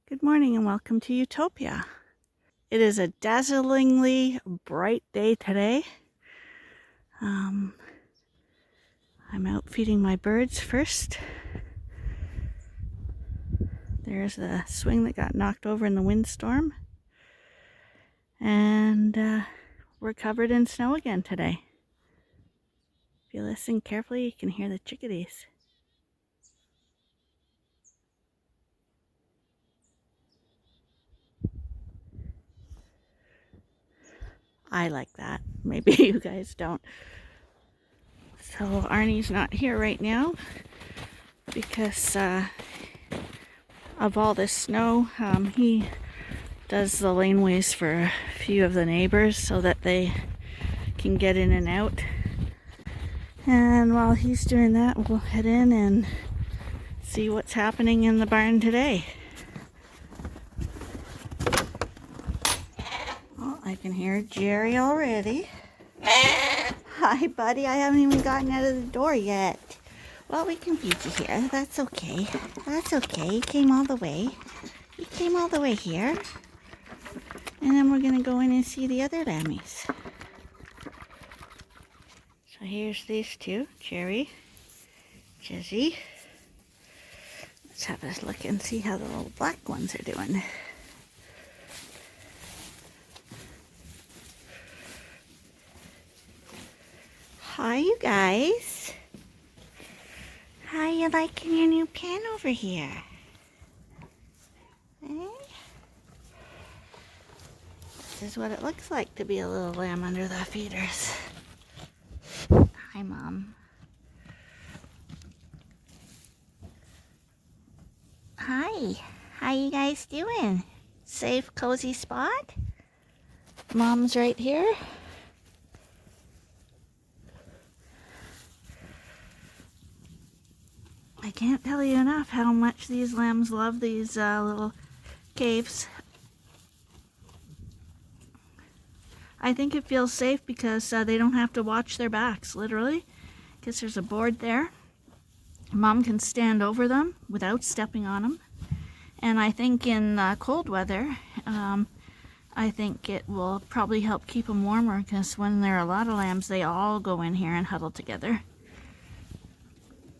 Good morning and welcome to Ewetopia. It is a dazzlingly bright day today. I'm out feeding my birds first. There's the swing that got knocked over in the windstorm. And we're covered in snow again today. If you listen carefully, you can hear the chickadees. I like that. Maybe you guys don't. So Arnie's not here right now because of all this snow. He does the laneways for a few of the neighbors so that they can get in and out. And while he's doing that, we'll head in and see what's happening in the barn today. Oh, I can hear Jerry already. Hi, buddy. I haven't even gotten out of the door yet. Well, we can feed you here. That's okay. That's okay. You came all the way. You came all the way here. And then we're going to go in and see the other lammies. So here's these two, Jerry, Jizzy. Let's have a look and see how the little black ones are doing. Hi, you guys. How you liking your new pen over here? Eh? This is what it looks like to be a little lamb under the feeders. Hi, Mom. Hi. How you guys doing? Safe, cozy spot? Mom's right here. I can't tell you enough how much these lambs love these little caves. I think it feels safe because they don't have to watch their backs, literally, because there's a board there. Mom can stand over them without stepping on them. And I think in cold weather, I think it will probably help keep them warmer because when there are a lot of lambs, they all go in here and huddle together.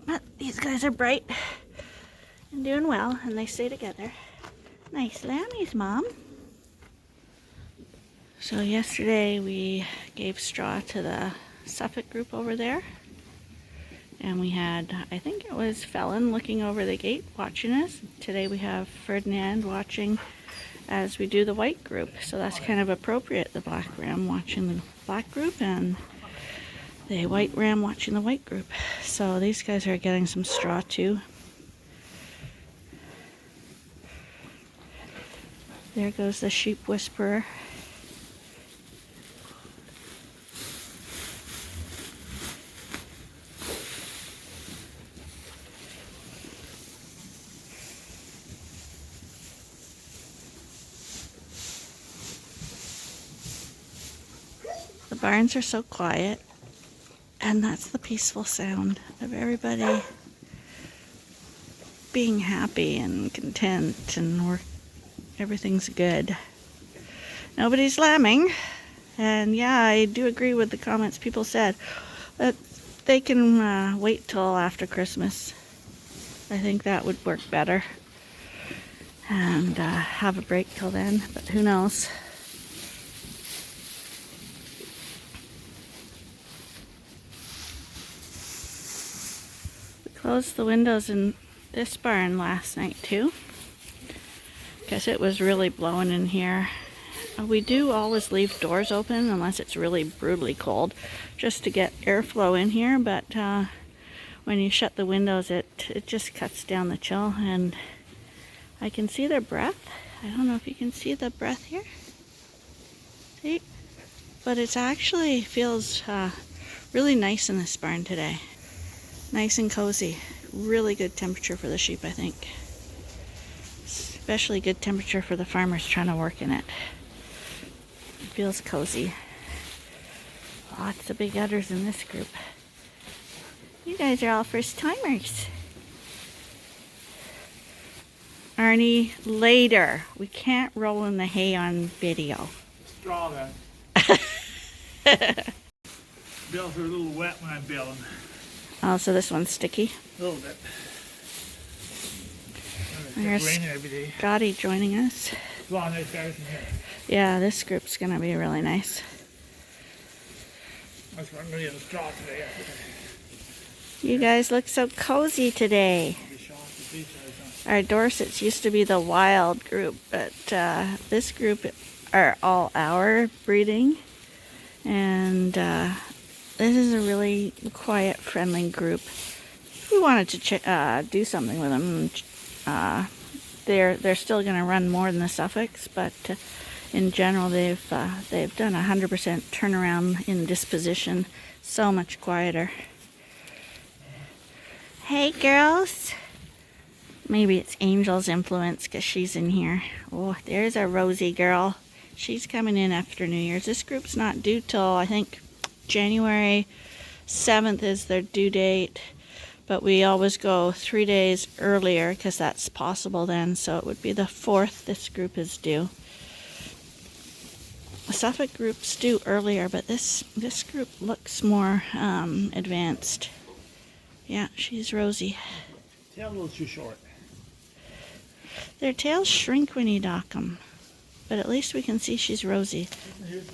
But these guys are bright and doing well, and they stay together. Nice lammies, Mom. So yesterday we gave straw to the Suffolk group over there. And we had, I think it was Felon looking over the gate watching us. Today we have Ferdinand watching as we do the white group. So that's kind of appropriate, the black ram watching the black group and the white ram watching the white group. So these guys are getting some straw too. There goes the sheep whisperer. The barns are so quiet, and that's the peaceful sound of everybody being happy and content, and everything's good. Nobody's lambing, and yeah, I do agree with the comments people said that they can wait till after Christmas. I think that would work better, and have a break till then, but who knows. Closed the windows in this barn last night too, because it was really blowing in here. We do always leave doors open unless it's really brutally cold, just to get airflow in here, but when you shut the windows it just cuts down the chill, and I can see their breath. I don't know if you can see the breath here. See? But it actually feels really nice in this barn today. Nice and cozy. Really good temperature for the sheep, I think. Especially good temperature for the farmers trying to work in it. It feels cozy. Lots of big udders in this group. You guys are all first timers. Arnie, later. We can't roll in the hay on video. Straw then. Bales are a little wet when I'm baling. Oh, so this one's sticky. A little bit. There's It's raining every day. Scotty joining us. A lot of nice guys in here. Yeah, this group's going to be really nice. That's what I'm going to get a straw today. You guys look so cozy today. I'll be shot at the beach. Our Dorsets used to be the wild group, but this group are all our breeding. And this is a really quiet, friendly group. We wanted to do something with them. They're still going to run more than the Suffolks, but in general, they've done 100% turnaround in disposition. So much quieter. Hey, girls. Maybe it's Angel's influence because she's in here. Oh, there's a Rosie girl. She's coming in after New Year's. This group's not due till, I think, January 7th is their due date. But we always go 3 days earlier because that's possible then. So it would be the 4th this group is due. The Suffolk group's due earlier, but this group looks more advanced. Yeah, she's Rosie. Tail a little too short. Their tails shrink when you dock them. But at least we can see she's Rosie. Here's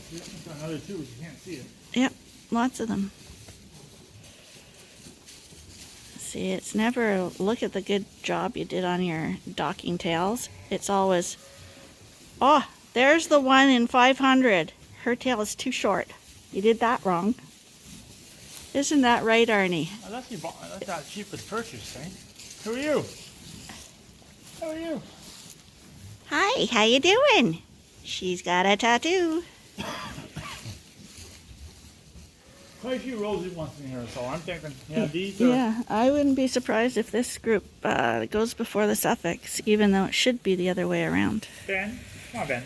another two, but you can't see it. Yep, lots of them. See, it's never look at the good job you did on your docking tails. It's always, oh, there's the one in 500. Her tail is too short. You did that wrong. Isn't that right, Arnie? Oh, that's our cheapest purchase, eh? Who are you? How are you? Hi, how you doing? She's got a tattoo. Quite a few Rosie ones in here, so I'm thinking, yeah, these are... Yeah, I wouldn't be surprised if this group goes before the Suffolks, even though it should be the other way around. Ben? Come on, Ben.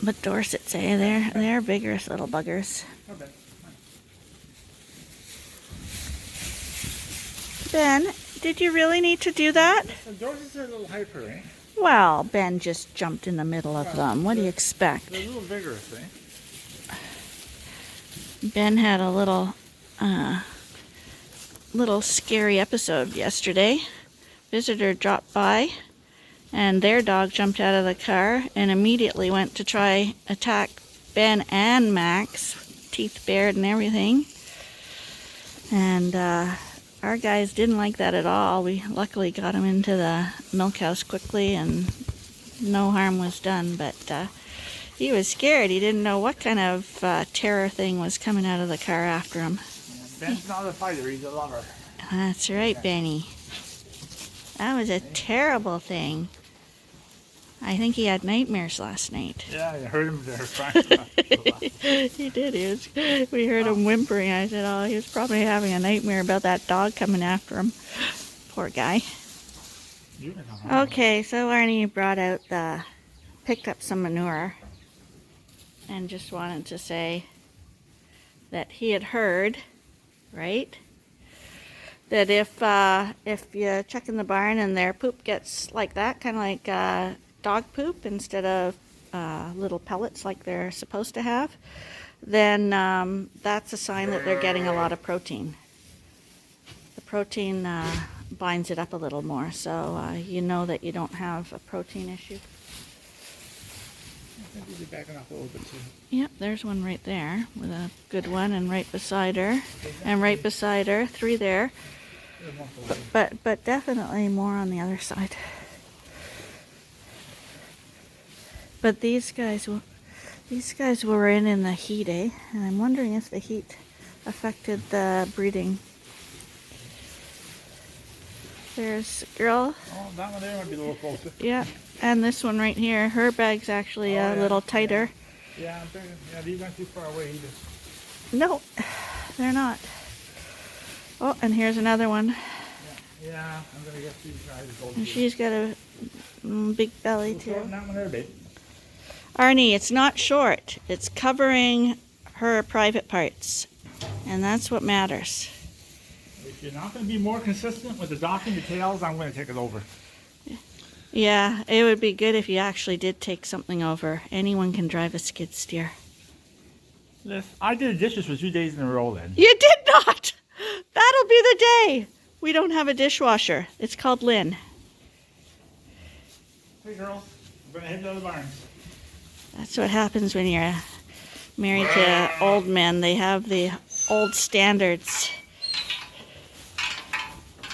But Dorsets, they're vigorous little buggers. Come on, Ben. Ben, did you really need to do that? The Dorsets are a little hyper, eh? Well, Ben just jumped in the middle of them. What do you expect? They're a little vigorous, eh? Ben had a little scary episode yesterday. Visitor dropped by, and their dog jumped out of the car and immediately went to try attack Ben and Max, teeth bared and everything. And our guys didn't like that at all. We luckily got him into the milk house quickly, and no harm was done. But he was scared. He didn't know what kind of terror thing was coming out of the car after him. Yeah, Ben's not a fighter, he's a lover. That's right, Benny. That was a terrible thing. I think he had nightmares last night. Yeah, I heard him there crying. He did. We heard him whimpering. I said, oh, he was probably having a nightmare about that dog coming after him. Poor guy. Okay, so Arnie brought out picked up some manure. And just wanted to say that he had heard, right, that if you check in the barn and their poop gets like that, kind of like dog poop instead of little pellets like they're supposed to have, then that's a sign that they're getting a lot of protein. The protein binds it up a little more, so you know that you don't have a protein issue. I think we'll be backing up a little bit too. Yep, there's one right there with a good one, and right beside her, and right beside her, 3 there. But definitely more on the other side. But these guys were in the heat, eh? And I'm wondering if the heat affected the breeding. There's girl. Oh, that one there might be a little closer. Yeah, and this one right here. Her bag's actually a little tighter. Yeah, I'm thinking, yeah, these aren't too far away either. No, they're not. Oh, and here's another one. Yeah, I'm going to get these guys. And she's got a big belly too. That one there, babe. Arnie, it's not short. It's covering her private parts. And that's what matters. If you're not going to be more consistent with the docking details, I'm going to take it over. Yeah. Yeah, it would be good if you actually did take something over. Anyone can drive a skid steer. Listen, I did the dishes for 2 days in a row then. You did not! That'll be the day! We don't have a dishwasher. It's called Lynn. Hey girls, we're gonna head to the barn. That's what happens when you're married to old men. They have the old standards.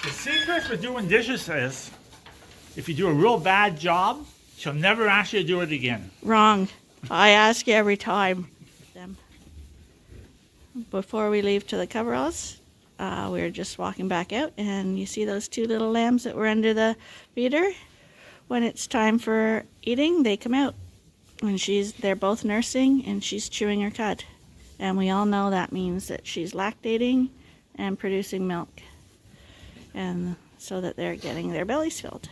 The secret for doing dishes is, if you do a real bad job, she'll never ask you to do it again. Wrong. I ask you every time. Before we leave to the coveralls, we were just walking back out, and you see those 2 little lambs that were under the feeder. When it's time for eating, they come out. And they're both nursing, and she's chewing her cud. And we all know that means that she's lactating and producing milk. And so that they're getting their bellies filled.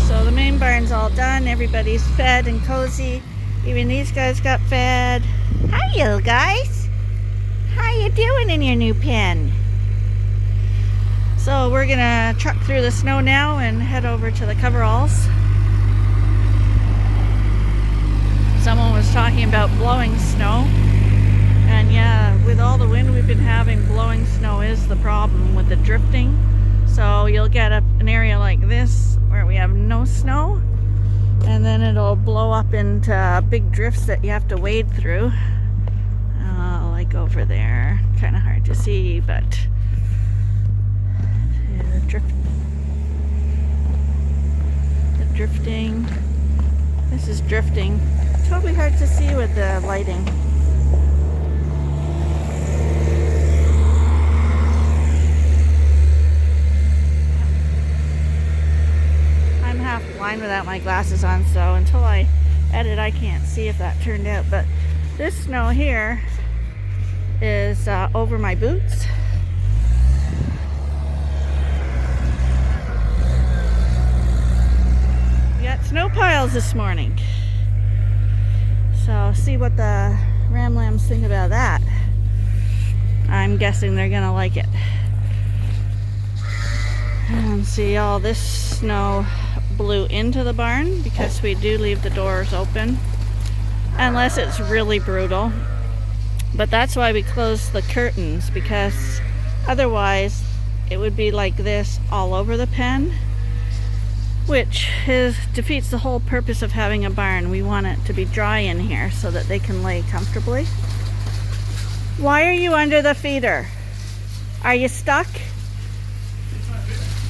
So the main barn's all done. Everybody's fed and cozy. Even these guys got fed. Hi, you guys. How you doing in your new pen? So we're gonna truck through the snow now and head over to the coveralls. Someone was talking about blowing snow. And yeah, with all the wind we've been having, blowing snow is the problem with the drifting. So you'll get an area like this where we have no snow, and then it'll blow up into big drifts that you have to wade through. Like over there. Kind of hard to see, but yeah, the drifting. This is drifting. Totally hard to see with the lighting. I'm half blind without my glasses on, so until I edit I can't see if that turned out. But this snow here is over my boots. We got snow piles this morning. So see what the ram lambs think about that. I'm guessing they're gonna like it. And see, all this snow blew into the barn because we do leave the doors open unless it's really brutal. But that's why we close the curtains, because otherwise it would be like this all over the pen, which defeats the whole purpose of having a barn. We want it to be dry in here so that they can lay comfortably. Why are you under the feeder? Are you stuck?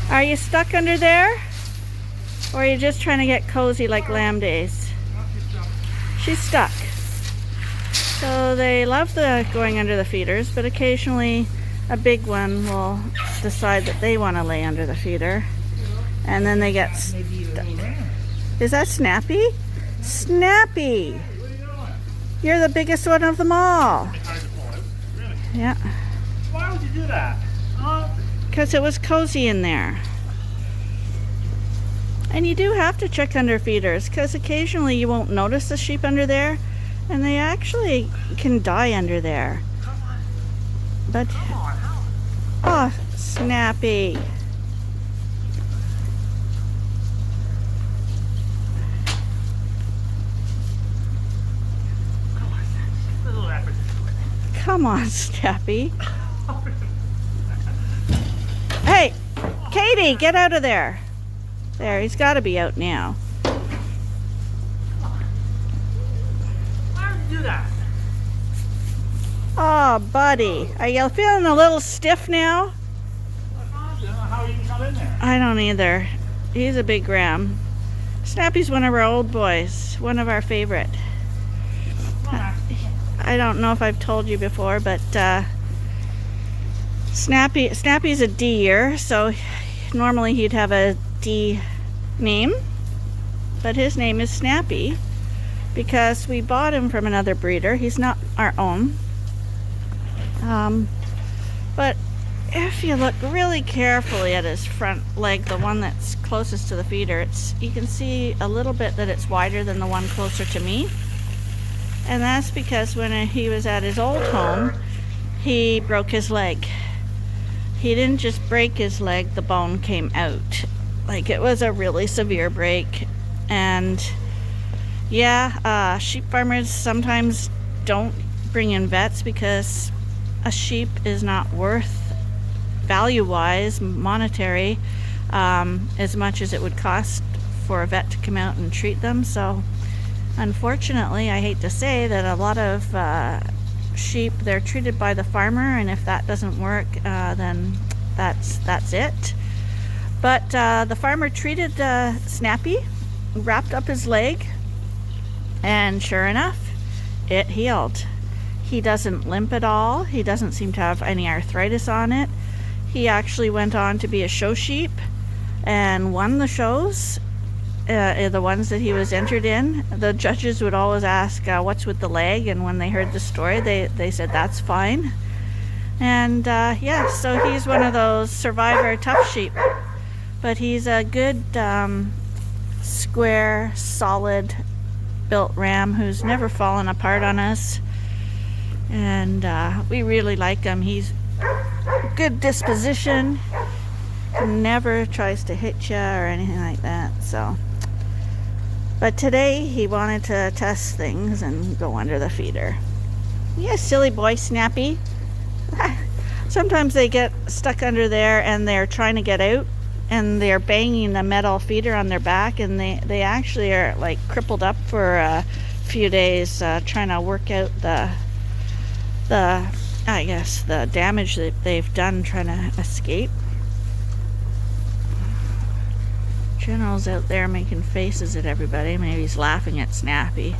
Are you stuck under there? Or are you just trying to get cozy like lamb days? She's stuck. So they love going under the feeders, but occasionally a big one will decide that they want to lay under the feeder. And then they get stuck. Is that Snappy? Snappy! You're the biggest one of them all. Yeah. Why would you do that? Because it was cozy in there. And you do have to check under feeders, because occasionally you won't notice the sheep under there, and they actually can die under there. But, oh, Snappy. Come on, Snappy. Hey, Katie, get out of there. There, he's got to be out now. Why would you do that? Oh, buddy. Are you feeling a little stiff now? I don't know how you can come in there. I don't either. He's a big ram. Snappy's one of our old boys. One of our favorite. I don't know if I've told you before, but Snappy's a D-er, so normally he'd have a D name, but his name is Snappy because we bought him from another breeder. He's not our own. But if you look really carefully at his front leg, the one that's closest to the feeder, you can see a little bit that it's wider than the one closer to me. And that's because when he was at his old home, he broke his leg. He didn't just break his leg, the bone came out. Like, it was a really severe break. And yeah, sheep farmers sometimes don't bring in vets because a sheep is not worth, value-wise, monetary, as much as it would cost for a vet to come out and treat them. So unfortunately, I hate to say that a lot of sheep, they're treated by the farmer, and if that doesn't work, then that's it. But the farmer treated Snappy, wrapped up his leg, and sure enough, it healed. He doesn't limp at all. He doesn't seem to have any arthritis on it. He actually went on to be a show sheep and won the shows, the ones that he was entered in. The judges would always ask, what's with the leg? And when they heard the story, they said, that's fine. And yeah, so he's one of those survivor tough sheep. But he's a good, square, solid built ram who's never fallen apart on us. And we really like him. He's good disposition, never tries to hit you or anything like that. So, but today he wanted to test things and go under the feeder. Yeah, silly boy, Snappy. Sometimes they get stuck under there and they're trying to get out, and they're banging the metal feeder on their back, and they actually are like crippled up for a few days, trying to work out the I guess the damage that they've done trying to escape. General's out there making faces at everybody. Maybe he's laughing at Snappy.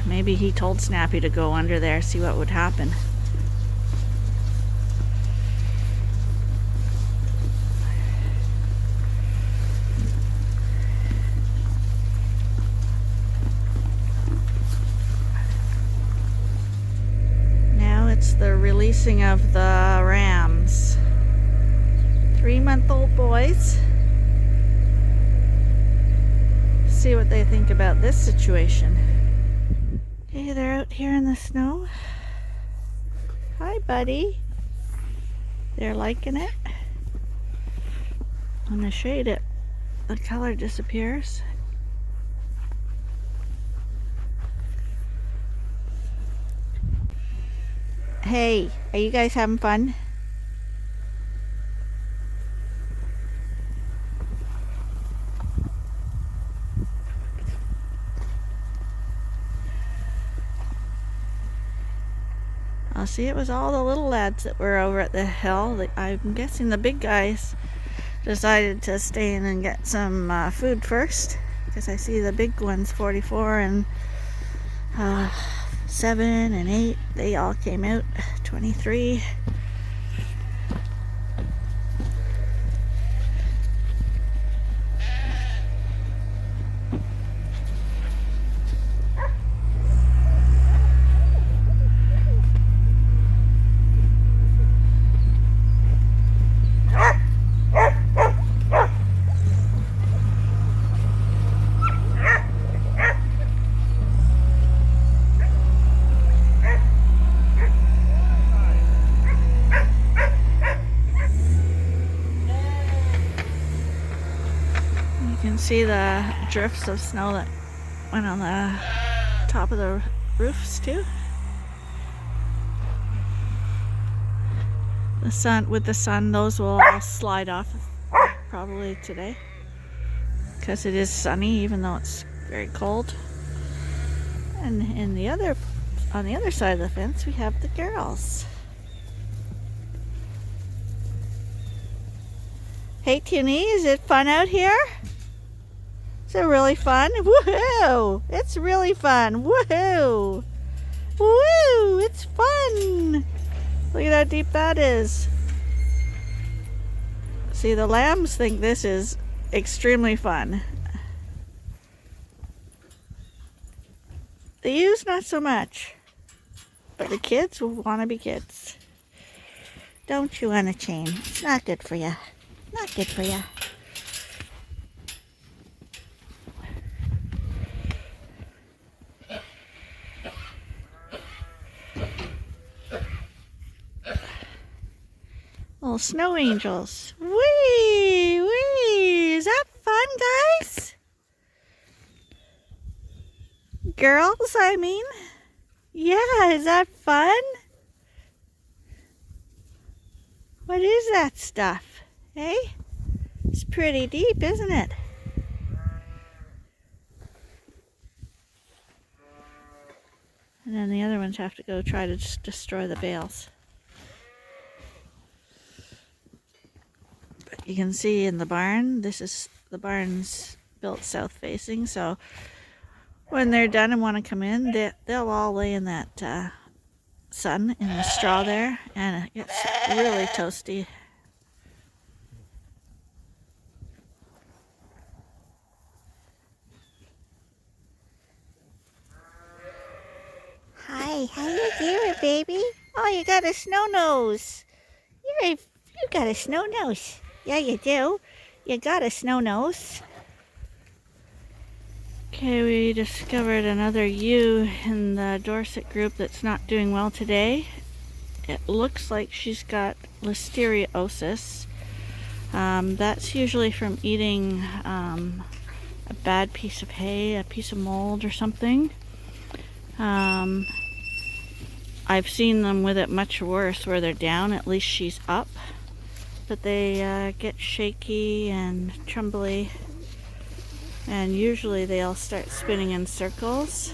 Maybe he told Snappy to go under there, see what would happen. It's the releasing of the rams. 3-month-old boys. See what they think about this situation. Okay, they're out here in the snow. Hi, buddy. They're liking it. When they shade it, the color disappears. Hey, are you guys having fun? I'll see, it was all the little lads that were over at the hill. I'm guessing the big guys decided to stay in and get some food first, because I see the big ones, 44 and 7 and 8, they all came out. 23. You can see the drifts of snow that went on the top of the roofs too. With the sun, those will all slide off probably today, because it is sunny even though it's very cold. And on the other side of the fence we have the girls. Hey Tuny, is it fun out here? Is it really fun? Woohoo! It's really fun. Woohoo! Woo! It's fun! Look at how deep that is. See, the lambs think this is extremely fun. The ewes, not so much. But the kids will want to be kids. Don't chew on a chain. It's not good for you. Not good for you. Little snow angels. Whee! Whee! Is that guys? Girls, I mean. Yeah, is that fun? What is that stuff? Hey? It's pretty deep, isn't it? And then the other ones have to go try to just destroy the bales. But you can see in the barn, the barn's built south facing, so when they're done and want to come in, they'll all lay in that sun in the straw there, and it gets really toasty. Hi, how you doing, baby? Oh, you got a snow nose. You got a snow nose. Yeah, you do. You got a snow nose. Okay, we discovered another ewe in the Dorset group that's not doing well today. It looks like she's got listeriosis. That's usually from eating a bad piece of hay, a piece of mold or something. I've seen them with it much worse where they're down. At least she's up. But they get shaky and trembly. And usually they'll start spinning in circles.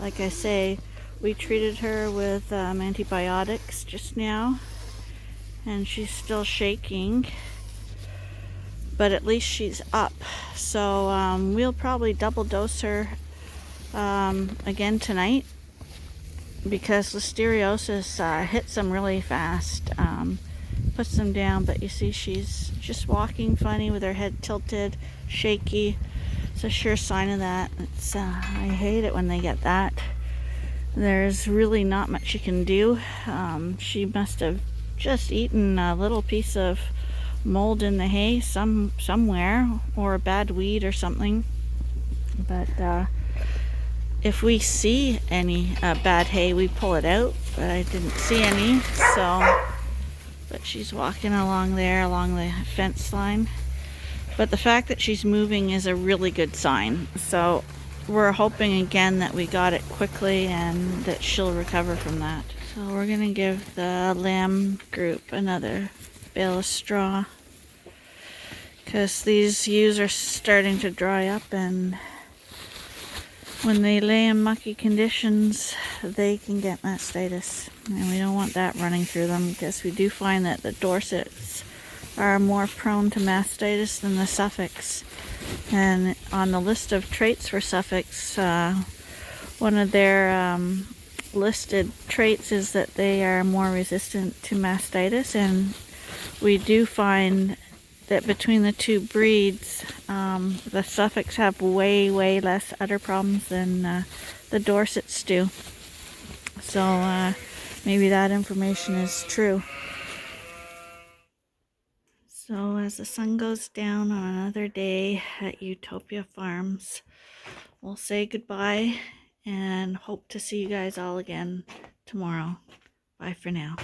Like I say, we treated her with antibiotics just now. And she's still shaking. But at least she's up. So we'll probably double dose her again tonight. Because listeriosis hits them really fast, puts them down, but you see she's just walking funny with her head tilted, shaky. It's a sure sign of that. I hate it when they get that. There's really not much you can do. She must have just eaten a little piece of mold in the hay somewhere, or a bad weed or something. But if we see any bad hay, we pull it out, but I didn't see any, so, but she's walking along there, along the fence line. But the fact that she's moving is a really good sign, so we're hoping again that we got it quickly and that she'll recover from that. So we're going to give the lamb group another bale of straw, because these ewes are starting to dry up, and when they lay in mucky conditions, they can get mastitis, and we don't want that running through them, because we do find that the Dorsets are more prone to mastitis than the Suffolks. And on the list of traits for Suffolks, one of their listed traits is that they are more resistant to mastitis, and we do find that between the two breeds, the Suffolks have way less udder problems than the Dorsets do. So maybe that information is true. So as the sun goes down on another day at Ewetopia Farms, we'll say goodbye and hope to see you guys all again tomorrow. Bye for now.